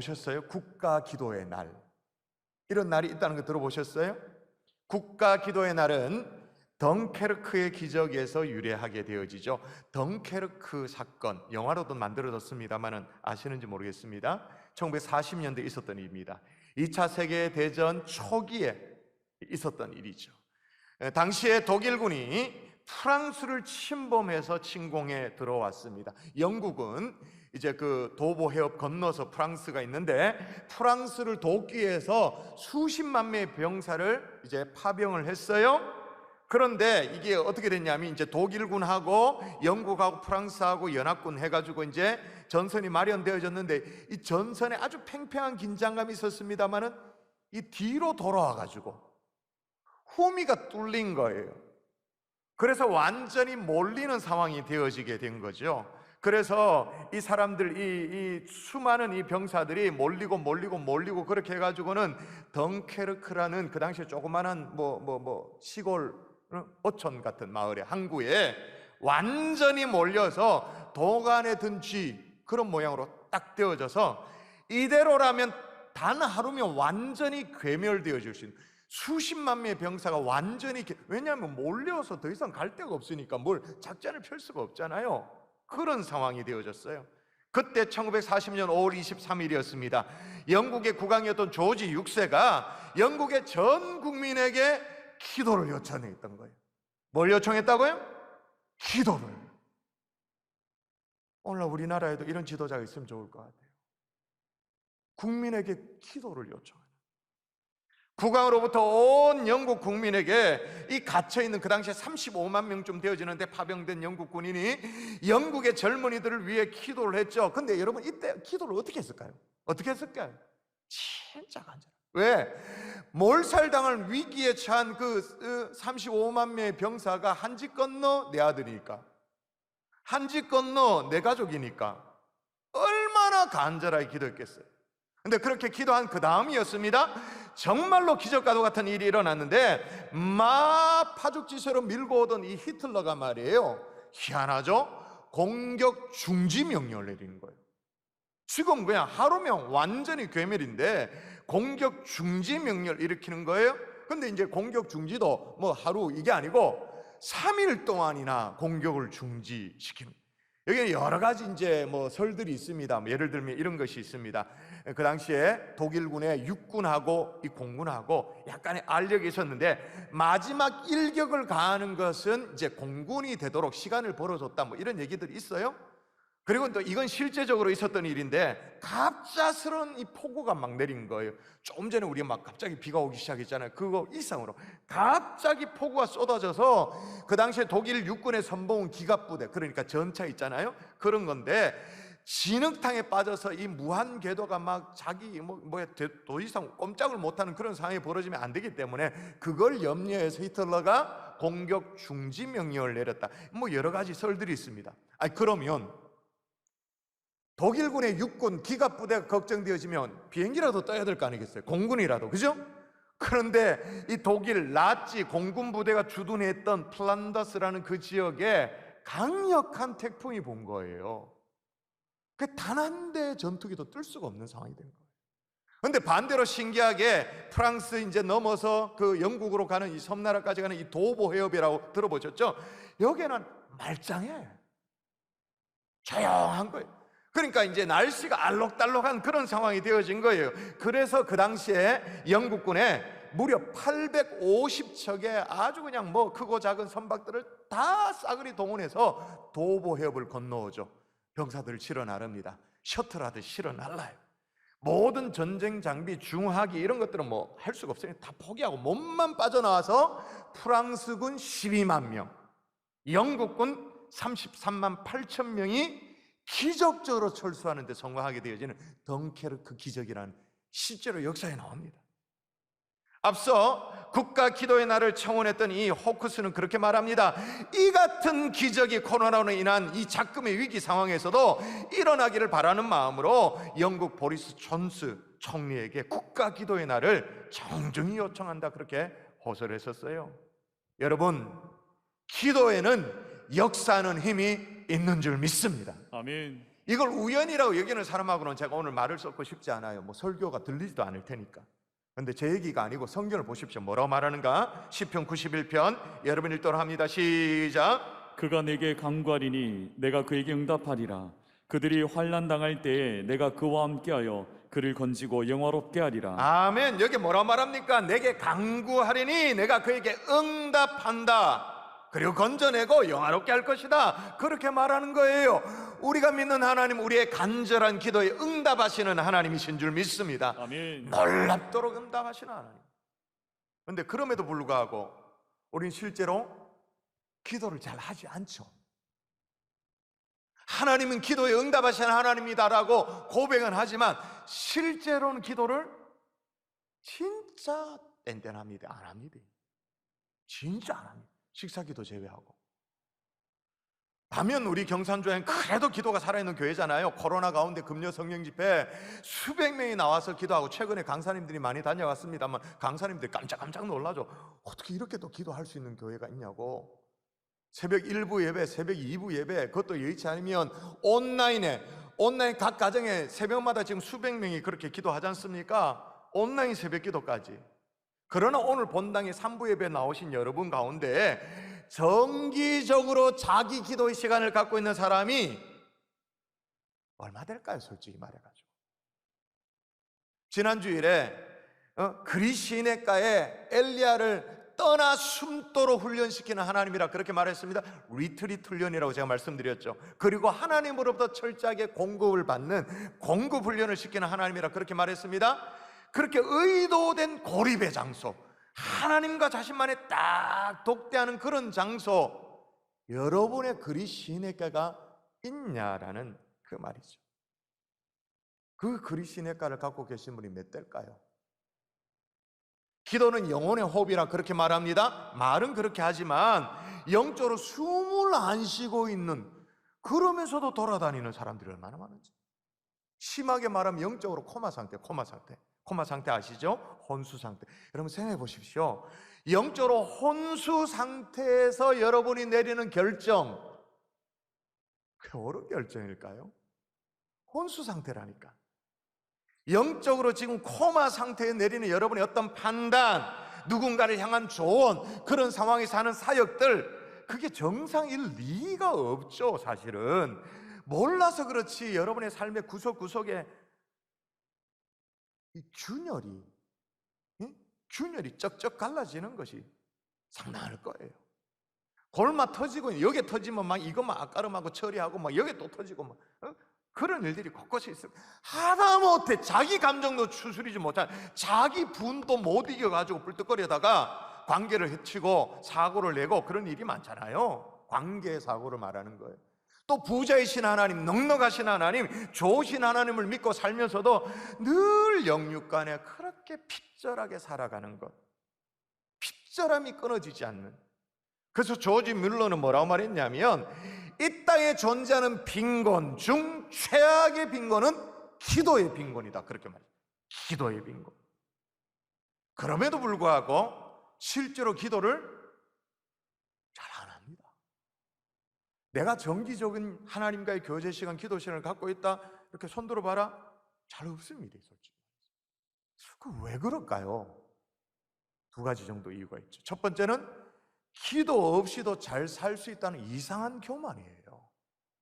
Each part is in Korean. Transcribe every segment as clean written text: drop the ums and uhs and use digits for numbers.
들어보셨어요? 국가 기도의 날, 이런 날이 있다는 거 들어보셨어요? 국가 기도의 날은 덩케르크의 기적에서 유래하게 되어지죠. 덩케르크 사건, 영화로도 만들어졌습니다만 아시는지 모르겠습니다. 1940년대에 있었던 일입니다. 2차 세계대전 초기에 있었던 일이죠. 당시에 독일군이 프랑스를 침범해서 침공에 들어왔습니다. 영국은 이제 그 도보 해협 건너서 프랑스가 있는데, 프랑스를 돕기 위해서 수십만 명의 병사를 이제 파병을 했어요. 그런데 이게 어떻게 됐냐면, 이제 독일군하고 영국하고 프랑스하고 연합군 해가지고 이제 전선이 마련되어졌는데, 이 전선에 아주 팽팽한 긴장감이 있었습니다만은 이 뒤로 돌아와가지고 후미가 뚫린 거예요. 그래서 완전히 몰리는 상황이 되어지게 된 거죠. 그래서 이 사람들, 이 수많은 이 병사들이 몰리고 그렇게 해가지고는 덩케르크라는 그 당시에 조그마한 시골 어촌 같은 마을의 항구에 완전히 몰려서 도간에 든 쥐 그런 모양으로 딱 되어져서, 이대로라면 단 하루면 완전히 괴멸되어질 수 있는, 수십만 명의 병사가 완전히, 왜냐하면 몰려서 더 이상 갈 데가 없으니까 뭘 작전을 펼 수가 없잖아요. 그런 상황이 되어졌어요. 그때 1940년 5월 23일이었습니다. 영국의 국왕이었던 조지 6세가 영국의 전 국민에게 기도를 요청했던 거예요. 뭘 요청했다고요? 기도를. 오늘날 우리나라에도 이런 지도자가 있으면 좋을 것 같아요. 국민에게 기도를 요청해요. 국왕으로부터 온 영국 국민에게, 이 갇혀있는 그 당시에 35만 명쯤 되어지는데 파병된 영국 군인이 영국의 젊은이들을 위해 기도를 했죠. 근데 여러분, 이때 기도를 어떻게 했을까요? 진짜 간절해. 왜? 몰살당할 위기에 처한 그 35만 명의 병사가 한 집 건너 내 아들이니까, 한 집 건너 내 가족이니까 얼마나 간절하게 기도했겠어요. 근데 그렇게 기도한 그 다음이었습니다. 정말로 기적과도 같은 일이 일어났는데, 파죽지세로 밀고 오던 이 히틀러가 말이에요, 희한하죠? 공격 중지 명령을 내리는 거예요. 지금 그냥 하루면 완전히 괴멸인데 공격 중지 명령을 일으키는 거예요. 근데 이제 공격 중지도 하루 이게 아니고 3일 동안이나 공격을 중지시키는, 여기는 여러 가지 이제 설들이 있습니다. 예를 들면 이런 것이 있습니다. 그 당시에 독일군의 육군하고 이 공군하고 약간의 알력이 있었는데, 마지막 일격을 가하는 것은 이제 공군이 되도록 시간을 벌어줬다, 이런 얘기들이 있어요. 그리고 또 이건 실제적으로 있었던 일인데, 갑작스러운 이 폭우가 막 내린 거예요. 조금 전에 우리가 막 갑자기 비가 오기 시작했잖아요. 그거 이상으로 갑자기 폭우가 쏟아져서, 그 당시에 독일 육군의 선봉은 기갑부대, 그러니까 전차 있잖아요. 그런 건데 진흙탕에 빠져서 이 무한 궤도가 막 자기 더 이상 꼼짝을 못하는 그런 상황이 벌어지면 안 되기 때문에, 그걸 염려해서 히틀러가 공격 중지 명령을 내렸다. 여러 가지 설들이 있습니다. 그러면 독일군의 육군 기갑부대가 걱정되어지면 비행기라도 떠야 될 거 아니겠어요? 공군이라도, 그죠? 그런데 이 독일 나치 공군 부대가 주둔했던 플란다스라는 그 지역에 강력한 태풍이 본 거예요. 단 한 대의 전투기도 뜰 수가 없는 상황이 된 거예요. 그런데 반대로 신기하게 프랑스 이제 넘어서 그 영국으로 가는 이 섬나라까지 가는 이 도보 해협이라고 들어보셨죠? 여기는 말짱해, 조용한 거예요. 그러니까 이제 날씨가 알록달록한 그런 상황이 되어진 거예요. 그래서 그 당시에 영국군에 무려 850척의 아주 그냥 크고 작은 선박들을 다 싸그리 동원해서 도보 해협을 건너오죠. 병사들을 실어 나릅니다. 셔틀하듯 실어 날라요. 모든 전쟁 장비, 중화기 이런 것들은 할 수가 없으니 다 포기하고 몸만 빠져나와서 프랑스군 12만 명, 영국군 33만 8천 명이 기적적으로 철수하는 데 성공하게 되어지는 덩케르크 기적이라는, 실제로 역사에 나옵니다. 앞서 국가 기도의 날을 청원했던 이 호크스는 그렇게 말합니다. 이 같은 기적이 코로나로 인한 이 작금의 위기 상황에서도 일어나기를 바라는 마음으로 영국 보리스 존스 총리에게 국가 기도의 날을 정중히 요청한다, 그렇게 호소를 했었어요. 여러분, 기도에는 역사하는 힘이 있는 줄 믿습니다. 아멘. 이걸 우연이라고 여기는 사람하고는 제가 오늘 말을 섞고 싶지 않아요. 뭐 설교가 들리지도 않을 테니까. 근데 제 얘기가 아니고 성경을 보십시오. 뭐라고 말하는가? 시편 91편 여러분 읽도록 합니다. 시작. 그가 내게 간구하리니 내가 그에게 응답하리라. 그들이 환난 당할 때에 내가 그와 함께하여 그를 건지고 영화롭게 하리라. 아멘. 여기 뭐라고 말합니까? 내게 간구하리니 내가 그에게 응답한다. 그리고 건져내고 영화롭게 할 것이다. 그렇게 말하는 거예요. 우리가 믿는 하나님, 우리의 간절한 기도에 응답하시는 하나님이신 줄 믿습니다. 아멘. 놀랍도록 응답하시는 하나님. 그런데 그럼에도 불구하고 우리는 실제로 기도를 잘 하지 않죠. 하나님은 기도에 응답하시는 하나님이다라고 고백은 하지만 실제로는 기도를 진짜 뗀뗀합니다. 안 합니다. 진짜 안 합니다. 식사기도 제외하고. 반면 우리 경산교회는 그래도 기도가 살아있는 교회잖아요. 코로나 가운데 금요 성령 집회 수백 명이 나와서 기도하고, 최근에 강사님들이 많이 다녀왔습니다만 강사님들이 깜짝깜짝 놀라죠. 어떻게 이렇게 또 기도할 수 있는 교회가 있냐고. 새벽 1부 예배, 새벽 2부 예배, 그것도 여의치 않으면 온라인 각 가정에 새벽마다 지금 수백 명이 그렇게 기도하지 않습니까? 온라인 새벽 기도까지. 그러나 오늘 본당에 3부 예배 나오신 여러분 가운데 정기적으로 자기 기도의 시간을 갖고 있는 사람이 얼마 될까요? 솔직히 말해가지고. 지난 주일에 그리시네가에 엘리야를 떠나 숨도록 훈련시키는 하나님이라 그렇게 말했습니다. 리트리트 훈련이라고 제가 말씀드렸죠. 그리고 하나님으로부터 철저하게 공급을 받는 공급 훈련을 시키는 하나님이라 그렇게 말했습니다. 그렇게 의도된 고립의 장소, 하나님과 자신만의 딱 독대하는 그런 장소, 여러분의 그리시네가가 있냐라는 그 말이죠. 그 그리시네가를 갖고 계신 분이 몇 대일까요? 기도는 영혼의 호흡이라 그렇게 말합니다. 말은 그렇게 하지만 영적으로 숨을 안 쉬고 있는, 그러면서도 돌아다니는 사람들이 얼마나 많은지. 심하게 말하면 영적으로 코마 상태 아시죠? 혼수 상태. 여러분 생각해 보십시오. 영적으로 혼수 상태에서 여러분이 내리는 결정, 그게 옳은 결정일까요? 혼수 상태라니까. 영적으로 지금 코마 상태에 내리는 여러분의 어떤 판단, 누군가를 향한 조언, 그런 상황에서 하는 사역들, 그게 정상일 리가 없죠. 사실은 몰라서 그렇지 여러분의 삶의 구석구석에 이 균열이 쩍쩍 갈라지는 것이 상당할 거예요. 골마 터지고, 여기에 터지면 막 이것만 앞가름하고 처리하고 막 여기에 또 터지고 막 그런 일들이 곳곳에 있어요. 하다못해 자기 감정도 추스리지 못한, 자기 분도 못 이겨가지고 불떡거리다가 관계를 해치고 사고를 내고 그런 일이 많잖아요. 관계 사고를 말하는 거예요. 또 부자이신 하나님, 넉넉하신 하나님, 좋으신 하나님을 믿고 살면서도 늘 영육간에 그렇게 핍절하게 살아가는 것, 핍절함이 끊어지지 않는. 그래서 조지 뮬러는 뭐라고 말했냐면, 이 땅에 존재하는 빈곤 중 최악의 빈곤은 기도의 빈곤이다, 그렇게 말해요. 기도의 빈곤. 그럼에도 불구하고 실제로 기도를 잘 안 합니다. 내가 정기적인 하나님과의 교제 시간, 기도 시간을 갖고 있다, 이렇게 손 들어봐라, 잘 없습니다. 솔직히. 그 왜 그럴까요? 두 가지 정도 이유가 있죠. 첫 번째는 기도 없이도 잘 살 수 있다는 이상한 교만이에요.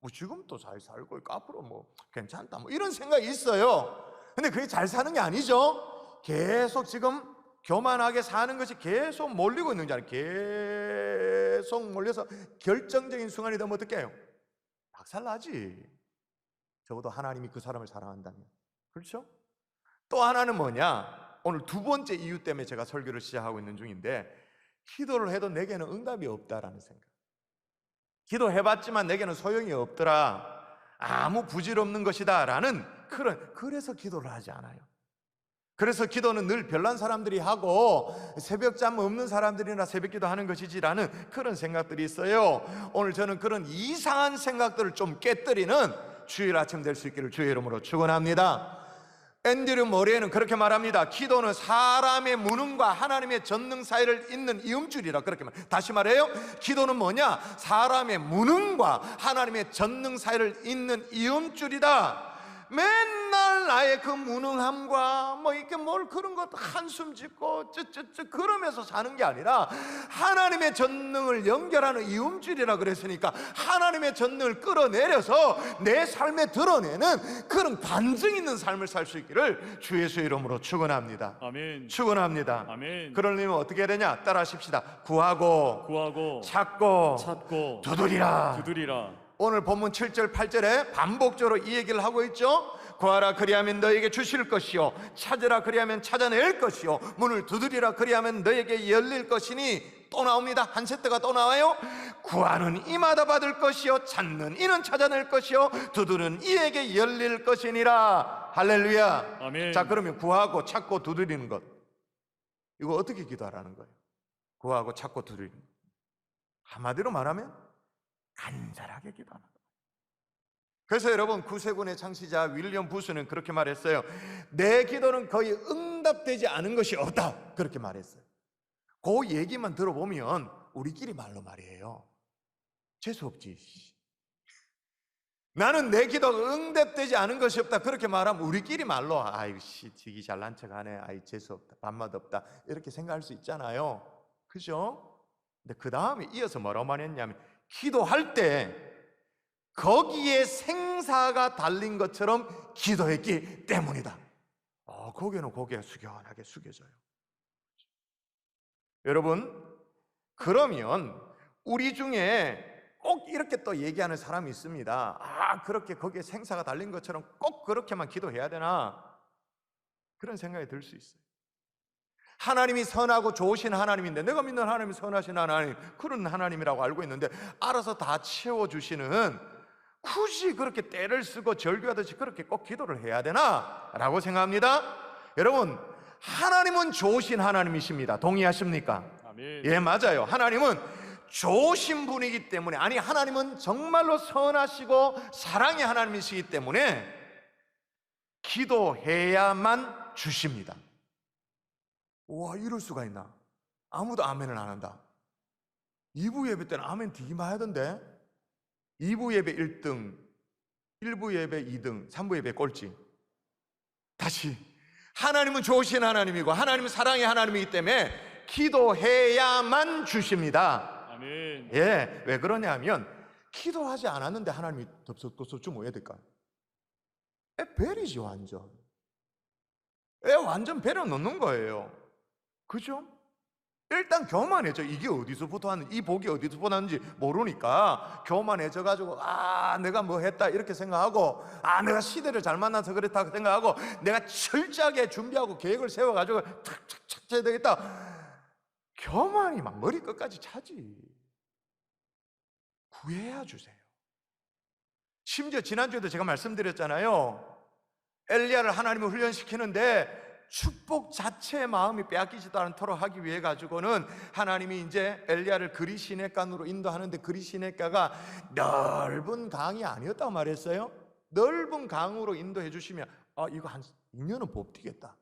뭐 지금도 잘 살고 있고 앞으로 뭐 괜찮다 뭐 이런 생각이 있어요. 근데 그게 잘 사는 게 아니죠. 계속 지금 교만하게 사는 것이 계속 몰리고 있는 줄 알아요. 계속 몰려서 결정적인 순간이 되면 어떻게 해요? 박살나지. 적어도 하나님이 그 사람을 사랑한다면. 그렇죠? 또 하나는 뭐냐? 오늘 두 번째 이유 때문에 제가 설교를 시작하고 있는 중인데, 기도를 해도 내게는 응답이 없다라는 생각. 기도해봤지만 내게는 소용이 없더라, 아무 부질 없는 것이다 라는 그래서 기도를 하지 않아요. 그래서 기도는 늘 별난 사람들이 하고 새벽잠 없는 사람들이나 새벽기도 하는 것이지라는 그런 생각들이 있어요. 오늘 저는 그런 이상한 생각들을 좀 깨뜨리는 주일 아침 될 수 있기를 주의 이름으로 축원합니다. 앤드류 모레는 그렇게 말합니다. 기도는 사람의 무능과 하나님의 전능 사이를 잇는 이음줄이라. 그렇게 다시 말해요, 기도는 뭐냐? 사람의 무능과 하나님의 전능 사이를 잇는 이음줄이다. 맨날 나의 그 무능함과 뭐 이렇게 뭘 그런 것 한숨 짓고 그러면서 사는 게 아니라 하나님의 전능을 연결하는 이음줄이라 그랬으니까 하나님의 전능을 끌어내려서 내 삶에 드러내는 그런 반증 있는 삶을 살 수 있기를 주 예수의 이름으로 축원합니다. 아멘. 축원합니다. 아멘. 그러려면 어떻게 해야 되냐? 따라 하십시다. 구하고 찾고 두드리라. 오늘 본문 7절 8절에 반복적으로 이 얘기를 하고 있죠. 구하라 그리하면 너에게 주실 것이요, 찾으라 그리하면 찾아낼 것이요, 문을 두드리라 그리하면 너에게 열릴 것이니. 또 나옵니다. 한 세트가 또 나와요. 구하는 이마다 받을 것이요, 찾는 이는 찾아낼 것이요, 두드리는 이에게 열릴 것이니라. 할렐루야. 아멘. 자, 그러면 구하고 찾고 두드리는 것, 이거 어떻게 기도하라는 거예요? 구하고 찾고 두드리는 것, 한마디로 말하면 간절하게 기도하는 거예요. 그래서 여러분, 구세군의 창시자 윌리엄 부스는 그렇게 말했어요. 내 기도는 거의 응답되지 않은 것이 없다. 그렇게 말했어요. 그 얘기만 들어보면 우리끼리 말로 말이에요. 재수없지. 나는 내 기도가 응답되지 않은 것이 없다. 그렇게 말하면 우리끼리 말로 아이고 씨, 지기 잘난 척하네, 아이 재수없다, 밥맛 없다, 이렇게 생각할 수 있잖아요. 그죠? 근데 그 다음에 이어서 뭐라고 말했냐면, 기도할 때 거기에 생사가 달린 것처럼 기도했기 때문이다. 거기는 고개가 숙연하게 숙여져요. 여러분, 그러면 우리 중에 꼭 이렇게 또 얘기하는 사람이 있습니다. 그렇게 거기에 생사가 달린 것처럼 꼭 그렇게만 기도해야 되나? 그런 생각이 들 수 있어요. 하나님이 선하고 좋으신 하나님인데, 내가 믿는 하나님이 선하신 하나님, 그런 하나님이라고 알고 있는데 알아서 다 채워주시는, 굳이 그렇게 때를 쓰고 절규하듯이 그렇게 꼭 기도를 해야 되나? 라고 생각합니다. 여러분, 하나님은 좋으신 하나님이십니다. 동의하십니까? 아멘. 예, 맞아요. 하나님은 좋으신 분이기 때문에, 아니 하나님은 정말로 선하시고 사랑의 하나님이시기 때문에 기도해야만 주십니다. 와, 이럴 수가 있나? 아무도 아멘을 안 한다. 2부 예배 때는 아멘 되게 많이 하던데, 2부 예배 1등, 1부 예배 2등, 3부 예배 꼴찌. 다시, 하나님은 좋으신 하나님이고 하나님은 사랑의 하나님이기 때문에 기도해야만 주십니다. 아멘. 예, 왜 그러냐면 기도하지 않았는데 하나님이 덥석덥석 주면 왜 될까요? 배리지 완전. 완전 배려 넣는 거예요. 그죠? 일단 교만해져. 이게 어디서부터 왔는지, 이 복이 어디서부터 왔는지 모르니까 교만해져가지고 내가 뭐 했다 이렇게 생각하고, 내가 시대를 잘 만나서 그랬다 생각하고, 내가 철저하게 준비하고 계획을 세워가지고 착착착 해야 되겠다. 교만이 막 머리 끝까지 차지. 구해야 주세요. 심지어 지난주에도 제가 말씀드렸잖아요. 엘리야를 하나님을 훈련시키는데 축복 자체의 마음이 빼앗기지도 않도록 하기 위해 가지고는 하나님이 이제 엘리야를 그리 시냇가로 인도하는데, 그리 시냇가가 넓은 강이 아니었다고 말했어요. 넓은 강으로 인도해 주시면 이거 한 2년은 버티겠다.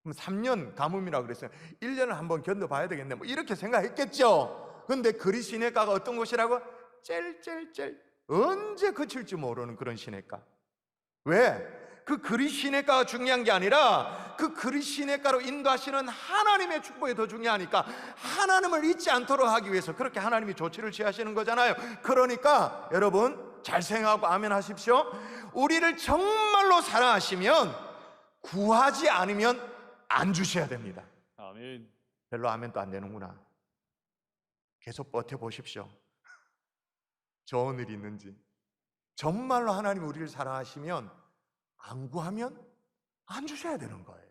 그럼 3년 가뭄이라고 그랬어요. 1년을 한번 견뎌봐야 되겠네, 뭐 이렇게 생각했겠죠. 근데 그리 시냇가가 어떤 곳이라고? celcelcel, 언제 그칠지 모르는 그런 시냇가. 왜? 그 그리 시냇가가 중요한 게 아니라 그 그리 시냇가로 인도하시는 하나님의 축복이 더 중요하니까, 하나님을 잊지 않도록 하기 위해서 그렇게 하나님이 조치를 취하시는 거잖아요. 그러니까 여러분 잘 생각하고 아멘 하십시오. 우리를 정말로 사랑하시면 구하지 않으면 안 주셔야 됩니다. 아멘. 별로 아멘도 안 되는구나. 계속 버텨보십시오. 좋은 일이 있는지. 정말로 하나님이 우리를 사랑하시면 안 구하면 안 주셔야 되는 거예요.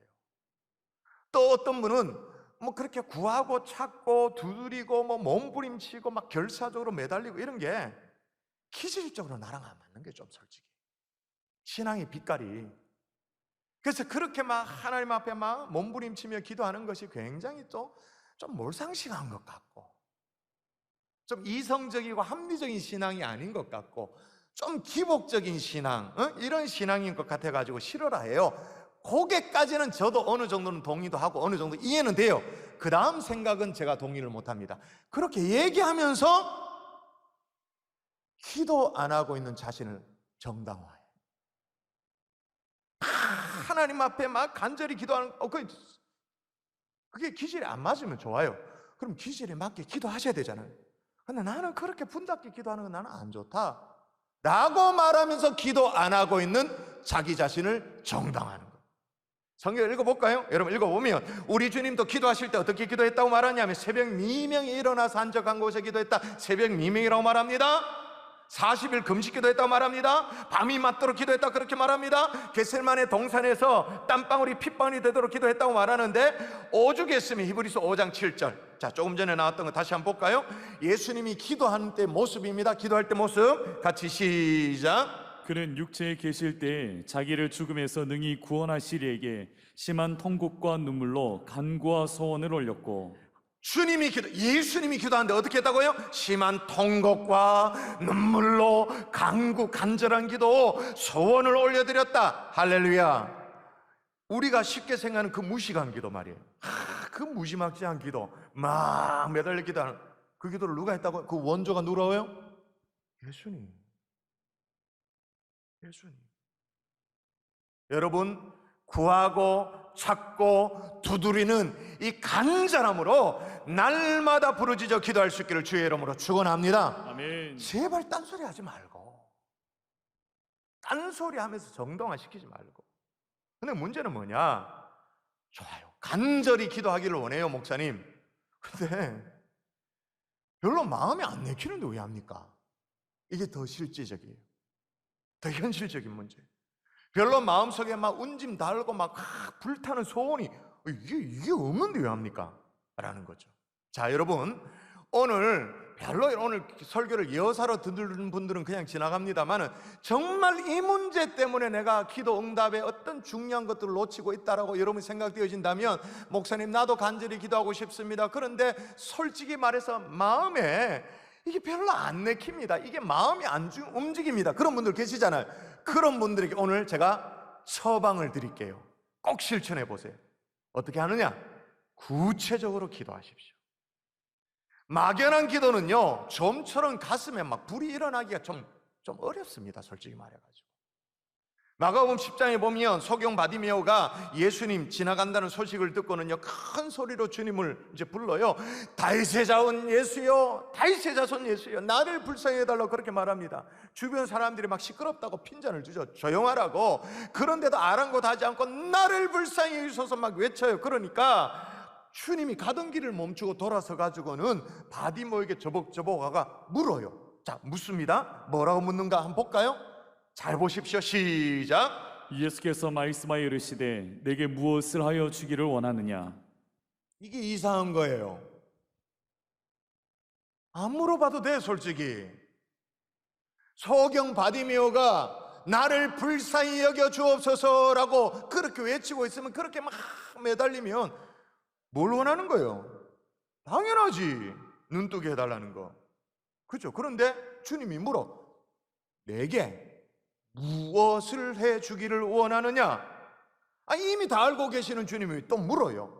또 어떤 분은 뭐 그렇게 구하고 찾고 두드리고 뭐 몸부림치고 막 결사적으로 매달리고 이런 게 기질적으로 나랑 안 맞는 게 좀 솔직히 신앙의 빛깔이. 그래서 그렇게 막 하나님 앞에 막 몸부림치며 기도하는 것이 굉장히 또 좀 몰상식한 것 같고, 좀 이성적이고 합리적인 신앙이 아닌 것 같고, 좀 기복적인 신앙, 이런 신앙인 것 같아가지고 싫어라 해요. 거기까지는 저도 어느 정도는 동의도 하고 어느 정도 이해는 돼요. 그 다음 생각은 제가 동의를 못합니다. 그렇게 얘기하면서 기도 안 하고 있는 자신을 정당화해. 하나님 앞에 막 간절히 기도하는, 그게 기질에 안 맞으면 좋아요. 그럼 기질에 맞게 기도하셔야 되잖아요. 근데 나는 그렇게 분답게 기도하는 건 나는 안 좋다 라고 말하면서 기도 안 하고 있는 자기 자신을 정당하는 거예요. 성경 읽어볼까요? 여러분 읽어보면 우리 주님도 기도하실 때 어떻게 기도했다고 말하냐면 새벽 미명에 일어나서 한적한 곳에 기도했다. 새벽 미명이라고 말합니다. 40일 금식 기도했다고 말합니다. 밤이 맞도록 기도했다 그렇게 말합니다. 겟셀만의 동산에서 땀방울이 핏방울이 되도록 기도했다고 말하는데 오죽했으면 히브리서 5장 7절. 자, 조금 전에 나왔던 거 다시 한번 볼까요? 예수님이 기도할 때 모습입니다. 기도할 때 모습 같이 시작. 그는 육체에 계실 때 자기를 죽음에서 능히 구원하시리에게 심한 통곡과 눈물로 간구와 소원을 올렸고, 예수님이 기도하는데 어떻게 했다고요? 심한 통곡과 눈물로 간절한 기도, 소원을 올려드렸다. 할렐루야. 우리가 쉽게 생각하는 그 무식한 기도 말이에요. 그 무지막지한 기도, 막 매달려 기도하는 그 기도를 누가 했다고요? 그 원조가 누구라고요? 예수님. 여러분, 구하고 찾고 두드리는 이 간절함으로 날마다 부르짖어 기도할 수 있기를 주의 이름으로 축원합니다. 아멘. 제발 딴소리 하지 말고, 딴소리 하면서 정당화 시키지 말고. 근데 문제는 뭐냐? 좋아요, 간절히 기도하기를 원해요, 목사님. 근데 별로 마음에 안 내키는데 왜 합니까? 이게 더 실제적이에요. 더 현실적인 문제. 별로 마음속에 막 운짐 달고 막 불타는 소원이 이게 없는데 왜 합니까? 라는 거죠. 자, 여러분, 오늘 설교를 예어사로 듣는 분들은 그냥 지나갑니다만은 정말 이 문제 때문에 내가 기도 응답에 어떤 중요한 것들을 놓치고 있다라고 여러분이 생각되어진다면, 목사님 나도 간절히 기도하고 싶습니다. 그런데 솔직히 말해서 마음에 이게 별로 안 내킵니다. 이게 마음이 안 움직입니다. 그런 분들 계시잖아요. 그런 분들에게 오늘 제가 처방을 드릴게요. 꼭 실천해 보세요. 어떻게 하느냐? 구체적으로 기도하십시오. 막연한 기도는요, 좀처럼 가슴에 막 불이 일어나기가 좀 어렵습니다. 솔직히 말해가지고. 마가복음 10장에 보면 소경 바디메오가 예수님 지나간다는 소식을 듣고는요, 큰 소리로 주님을 이제 불러요. 다윗의 자손 예수여, 다윗의 자손 예수여, 나를 불쌍히 해달라고 그렇게 말합니다. 주변 사람들이 막 시끄럽다고 핀잔을 주죠. 조용하라고. 그런데도 아랑곳하지 않고 나를 불쌍히 해주소서 막 외쳐요. 그러니까 주님이 가던 길을 멈추고 돌아서 가지고는 바디메오에게 저벅저벅하가 물어요. 자, 묻습니다. 뭐라고 묻는가 한번 볼까요? 잘 보십시오. 시작. 예수께서 말씀하여 이르시되 내게 무엇을 하여 주기를 원하느냐? 이게 이상한 거예요. 안 물어봐도 돼. 솔직히 소경 바디메오가 나를 불쌍히 여겨 주옵소서라고 그렇게 외치고 있으면, 그렇게 막 매달리면 뭘 원하는 거예요? 당연하지, 눈뜨게 해달라는 거, 그렇죠? 그런데 주님이 물어, 내게 무엇을 해주기를 원하느냐? 이미 다 알고 계시는 주님이 또 물어요.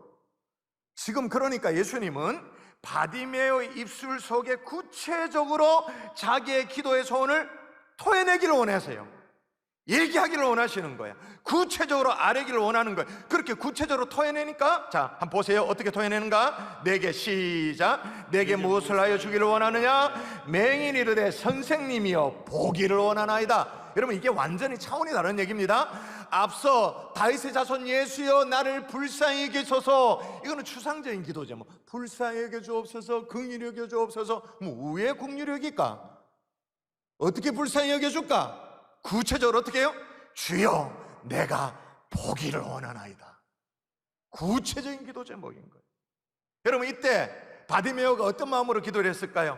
지금 그러니까 예수님은 바디메오의 입술 속에 구체적으로 자기의 기도의 소원을 토해내기를 원하세요. 얘기하기를 원하시는 거야. 구체적으로 아뢰기를 원하는 거야. 그렇게 구체적으로 토해내니까, 자, 한번 보세요. 어떻게 토해내는가? 내게 시작. 내게 무엇을 하여 주기를 원하느냐? 맹인이 이르되 선생님이여 보기를 원하나이다. 여러분, 이게 완전히 차원이 다른 얘기입니다. 앞서 다윗의 자손 예수여 나를 불쌍히 여기소서, 이거는 추상적인 기도죠. 뭐 불쌍히 여겨 주옵소서, 긍휼히 여겨 주옵소서. 뭐 왜 긍휼히 여길까? 어떻게 불쌍히 여겨 줄까? 구체적으로 어떻게 해요? 주여 내가 보기를 원하나이다. 구체적인 기도 제목인 거예요. 여러분, 이때 바디메오가 어떤 마음으로 기도를 했을까요?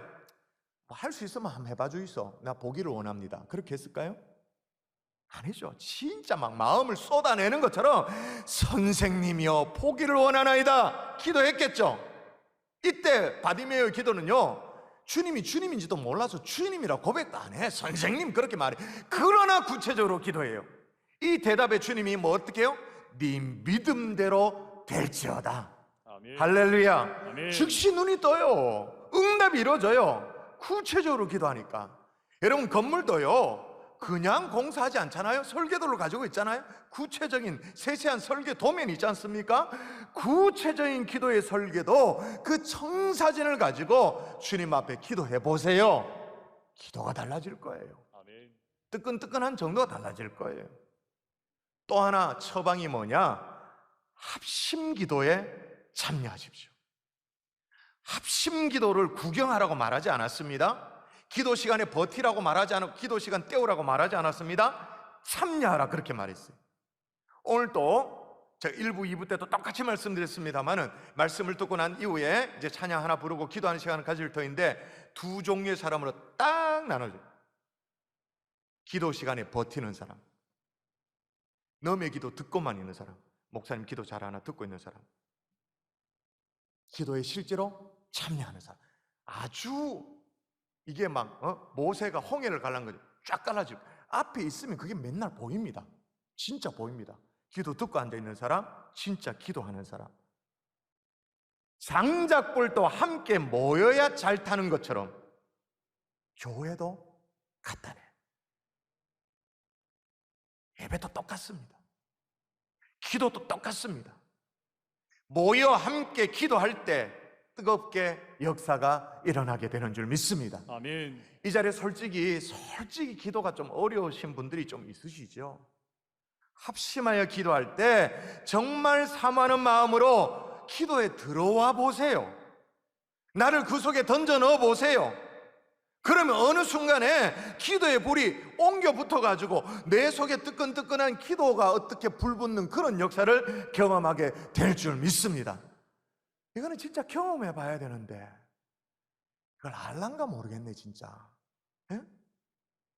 할 수 있으면 한번 해봐 주이소, 나 보기를 원합니다. 그렇게 했을까요? 아니죠. 진짜 막 마음을 쏟아내는 것처럼 선생님이여 보기를 원하나이다 기도했겠죠. 이때 바디메오의 기도는요, 주님이 주님인지도 몰라서 주님이라 고백도 안 해. 선생님 그렇게 말해. 그러나 구체적으로 기도해요. 이 대답에 주님이 뭐 어떻게 해요? 네 믿음대로 될지어다. 아멘. 할렐루야. 아멘. 즉시 눈이 떠요. 응답이 이루어져요. 구체적으로 기도하니까. 여러분 건물도요 그냥 공사하지 않잖아요. 설계도를 가지고 있잖아요. 구체적인 세세한 설계 도면이 있지 않습니까? 구체적인 기도의 설계도 그 청사진을 가지고 주님 앞에 기도해 보세요. 기도가 달라질 거예요. 아멘. 뜨끈뜨끈한 정도가 달라질 거예요. 또 하나 처방이 뭐냐? 합심 기도에 참여하십시오. 합심 기도를 구경하라고 말하지 않았습니다. 기도 시간에 버티라고 말하지 않았고 기도 시간 때우라고 말하지 않았습니다. 참여하라 그렇게 말했어요. 오늘도 제가 1부, 2부 때도 똑같이 말씀드렸습니다만은 말씀을 듣고 난 이후에 이제 찬양 하나 부르고 기도하는 시간을 가질 터인데 두 종류의 사람으로 딱 나눠져요. 기도 시간에 버티는 사람, 남의 기도 듣고만 있는 사람, 목사님 기도 잘하나 듣고 있는 사람, 기도에 실제로 참여하는 사람. 아주 이게 막 모세가 홍해를 갈란 거죠. 쫙 갈라지고 앞에 있으면 그게 맨날 보입니다. 진짜 보입니다. 기도 듣고 앉아있는 사람, 진짜 기도하는 사람. 장작불도 함께 모여야 잘 타는 것처럼 교회도 같다네. 예배도 똑같습니다. 기도도 똑같습니다. 모여 함께 기도할 때 뜨겁게 역사가 일어나게 되는 줄 믿습니다. 아멘. 이 자리에 솔직히 기도가 좀 어려우신 분들이 좀 있으시죠? 합심하여 기도할 때 정말 사모하는 마음으로 기도에 들어와 보세요. 나를 그 속에 던져 넣어 보세요. 그러면 어느 순간에 기도의 불이 옮겨 붙어가지고 내 속에 뜨끈뜨끈한 기도가 어떻게 불붙는 그런 역사를 경험하게 될 줄 믿습니다. 이거는 진짜 경험해 봐야 되는데 그걸 알란가 모르겠네 진짜. 예?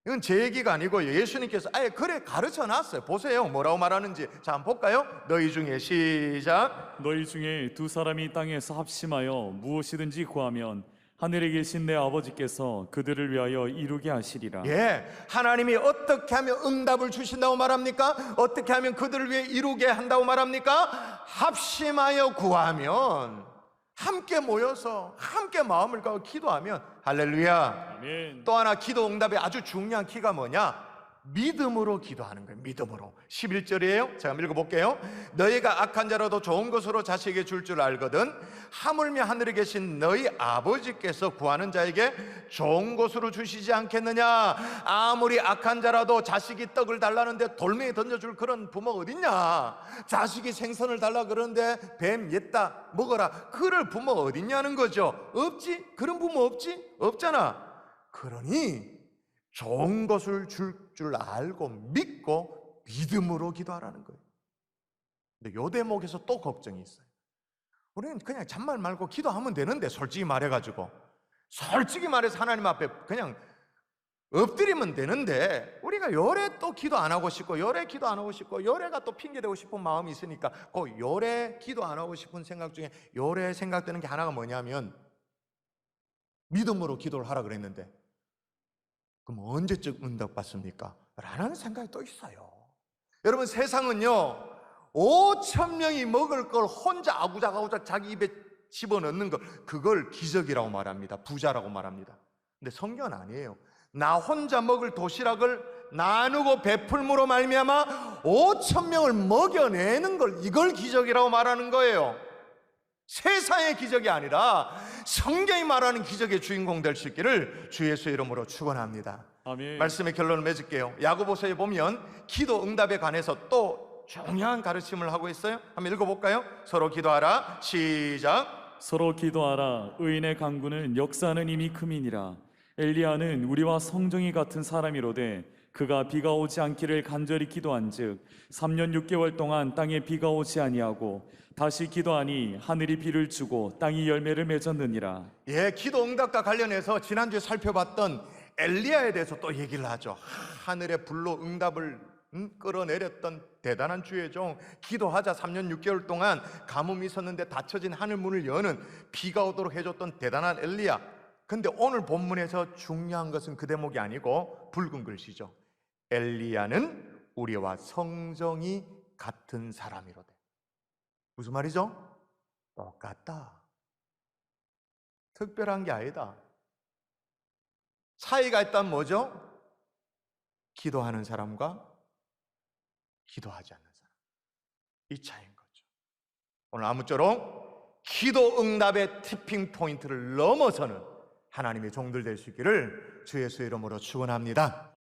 이건 제 얘기가 아니고 예수님께서 아예 그래 가르쳐 놨어요. 보세요 뭐라고 말하는지. 자 한번 볼까요? 너희 중에 시작. 너희 중에 두 사람이 땅에서 합심하여 무엇이든지 구하면 하늘에 계신 내 아버지께서 그들을 위하여 이루게 하시리라. 예, 하나님이 어떻게 하면 응답을 주신다고 말합니까? 어떻게 하면 그들을 위해 이루게 한다고 말합니까? 합심하여 구하면, 함께 모여서 함께 마음을 가고 기도하면 할렐루야. 아멘. 또 하나 기도 응답의 아주 중요한 키가 뭐냐? 믿음으로 기도하는 거예요. 믿음으로. 11절이에요 제가 읽어볼게요. 너희가 악한 자라도 좋은 것으로 자식에게 줄 줄 알거든 하물며 하늘에 계신 너희 아버지께서 구하는 자에게 좋은 것으로 주시지 않겠느냐. 아무리 악한 자라도 자식이 떡을 달라는데 돌멩이 던져줄 그런 부모 어딨냐. 자식이 생선을 달라 그러는데 뱀 옛다 먹어라 그럴 부모 어딨냐는 거죠. 없지? 그런 부모 없지? 없잖아. 그러니 좋은 것을 줄 줄 알고 믿고 믿음으로 기도하라는 거예요. 근데 요 대목에서 또 걱정이 있어요. 우리는 그냥 잔말 말고 기도하면 되는데 솔직히 말해가지고 솔직히 말해서 하나님 앞에 그냥 엎드리면 되는데 우리가 요래 또 기도 안 하고 싶고 요래 기도 안 하고 싶고 요래가 또 핑계대고 싶은 마음이 있으니까 그 요래 기도 안 하고 싶은 생각 중에 요래 생각되는 게 하나가 뭐냐면 믿음으로 기도를 하라 그랬는데 그럼 언제쯤 응답받습니까? 라는 생각이 또 있어요. 여러분 세상은요 5,000명이 먹을 걸 혼자 아구작아구작 자기 입에 집어넣는 것 그걸 기적이라고 말합니다. 부자라고 말합니다. 근데 성경은 아니에요. 나 혼자 먹을 도시락을 나누고 베풀므로 말미암아 5,000명을 먹여내는 걸 이걸 기적이라고 말하는 거예요. 세상의 기적이 아니라 성경이 말하는 기적의 주인공 될 수 있기를 주 예수의 이름으로 축원합니다. 아멘. 말씀의 결론을 맺을게요. 야고보서에 보면 기도 응답에 관해서 또 중요한 가르침을 하고 있어요. 한번 읽어볼까요? 서로 기도하라. 시작. 서로 기도하라. 의인의 간구는 역사는 이미 크민이라. 엘리야는 우리와 성정이 같은 사람이로되 그가 비가 오지 않기를 간절히 기도한즉 3년 6개월 동안 땅에 비가 오지 아니하고 다시 기도하니 하늘이 비를 주고 땅이 열매를 맺었느니라. 예, 기도 응답과 관련해서 지난주에 살펴봤던 엘리야에 대해서 또 얘기를 하죠. 하늘의 불로 응답을 끌어내렸던 대단한 주의 종. 기도하자 3년 6개월 동안 가뭄이 있었는데 닫혀진 하늘 문을 여는 비가 오도록 해줬던 대단한 엘리야. 근데 오늘 본문에서 중요한 것은 그 대목이 아니고 붉은 글씨죠. 엘리야는 우리와 성정이 같은 사람이로되. 무슨 말이죠? 똑같다. 특별한 게 아니다. 차이가 있다면 뭐죠? 기도하는 사람과 기도하지 않는 사람. 이 차이인 거죠. 오늘 아무쪼록 기도 응답의 티핑 포인트를 넘어서는 하나님의 종들 될 수 있기를 주 예수의 이름으로 축원합니다.